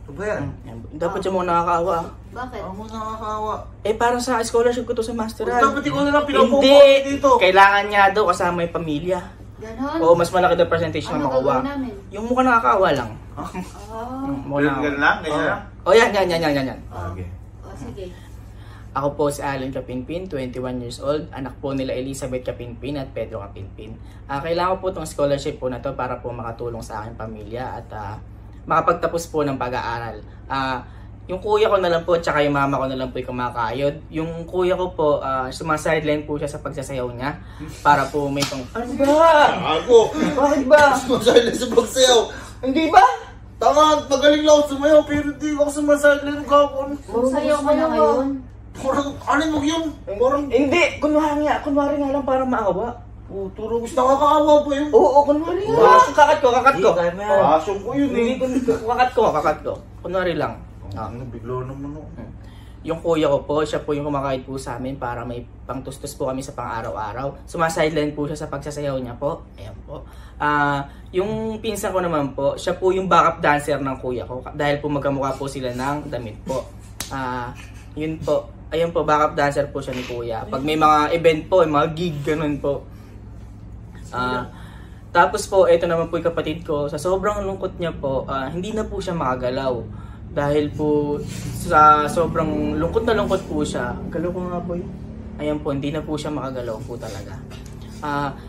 Ito ba yan? Dapat siya mo nakakaawa. Bakit? Ako nakakaawa. Para sa scholarship ko to sa masteral. Dapat ikaw na lang pinapupo Hindi! dito. Kailangan niya daw kasama yung pamilya. Ganon? Oo, mas malaki daw percentage na Ano makuha. gagawin namin? Yung mukha nakakaawa lang. Ganyan lang? Ganyan lang? Yan. Okay. Sige. Ako po si Allen Kapinpin, 21 years old, anak po nila Elizabeth Kapinpin at Pedro Kapinpin. Kailangan ko po itong scholarship po na to para po makatulong sa aking pamilya at makapagtapos po ng pag-aaral. Yung kuya ko na lang po at yung mama ko na lang po yung kumakayod. Yung kuya ko po, sumasideline po siya sa pagsasayaw niya para po may pang... Ano ba? Ako! Bakit ba? Sumasayaw sa pagsayaw. Hindi ba? Tama, magaling lang ako sumayaw pero hindi ako sumasayaw gawon. Sayaw ka na ngayon. Parang, ano mo yun? Parang, Hindi! Kunwari nga lang para maawa. turo gusto nakakaawa pa yun. Oo, kunwari nga. Kakat ko. Passion ko yun Hindi, kakat ko. Kunwari lang. Biglo naman ako. Yung kuya ko po, siya po yung kumakahit po sa amin para may pangtustos po kami sa pang-araw-araw. Sumasideline po siya sa pagsasayaw niya po. Ayan po. Yung pinsan ko naman po, siya po yung backup dancer ng kuya ko dahil po magkamukha po sila ng damit po. Yun po. Ayun po, backup dancer po siya ni kuya. Pag may mga event po, mga gig, ganun po. Tapos po, ito naman po yung kapatid ko. Sa sobrang lungkot niya po, hindi na po siya makagalaw. Dahil po sa sobrang lungkot po siya. Galaw ko nga po yun. Ayan po, hindi na po siya makagalaw po talaga.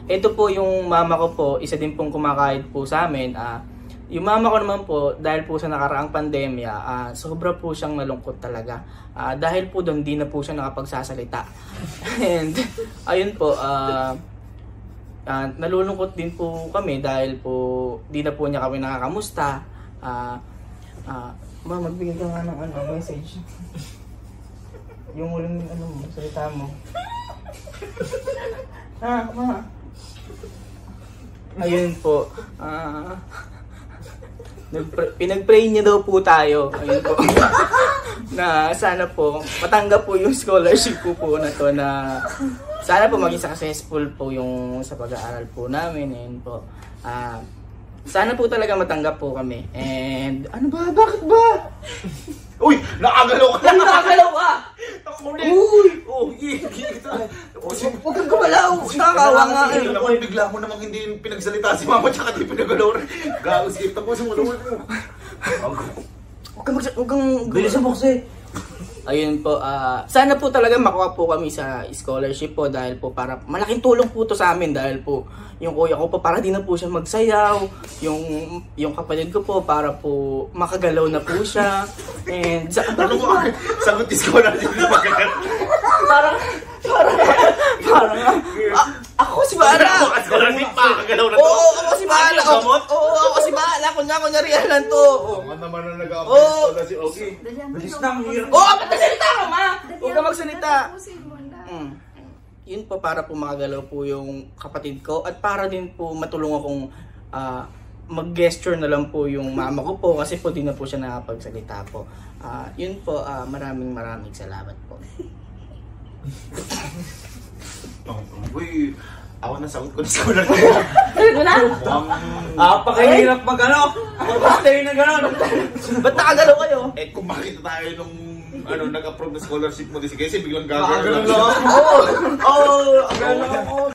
Ito po yung mama ko po, isa din pong kumakahit po sa amin. Yung mama ko naman po, dahil po sa nakaraang pandemya, sobra po siyang nalungkot talaga. Dahil po doon, di na po siya nakapagsasalita. And ayun po, nalulungkot din po kami dahil po di na po niya kami nakakamusta. Magbigay ka nga ng message. Yung uling salita mo. Ma. Ayun po. Pinag-pray niya daw po tayo. Ayun po. Na sana po matanggap po yung scholarship ko po na to, na sana po maging successful po yung sa pag-aaral po namin. Ayun po. Sana po talaga matanggap po kami. And ano ba? Bakit ba? Uy! Nakagalaw ka! Nakakalaw ka! Uy! Huwag kang gumalaw! Nakakawa nga eh! Naman, bigla mo namang hindi pinagsalita si mama tsaka di pinagalaw rin. Gago, skip tapos mo naman. Huwag kang bilis mo kasi. Ayun po, sana po talaga makuha po kami sa scholarship po dahil po para malaking tulong po to sa amin dahil po yung kuya ko po para di na po siya magsayaw, yung kapatid ko po para po makagalaw na po siya. And ano mo? Sagot scholarship na magagalaw. parang ako si Bahala. Scholarship pa, kagalaw na to. Oo, ako si Bahala. Oo, ako si Bahala. Kunyari yan to. Ang naman na nag-a-apply na si Ogie. Bilis na, hirap. Oo, magsalita ka, ma! Huwag ka magsalita. Tapusin mo na. Yun po para po makagalaw po yung kapatid ko at para din po matulungan akong mag-gesture na lang po yung mama ko po kasi po di na po siya nakapagsalita po. Yun po, maraming salamat po. Uy, ako nasagot ko na scholarship. Ano na? Pakahirap mag-ano. Stay na gano'n. Ba't nakagalaw kayo? Kung makita tayo nung nag-approve na scholarship mo, di sige, biglang gagawin. Oo! Oo!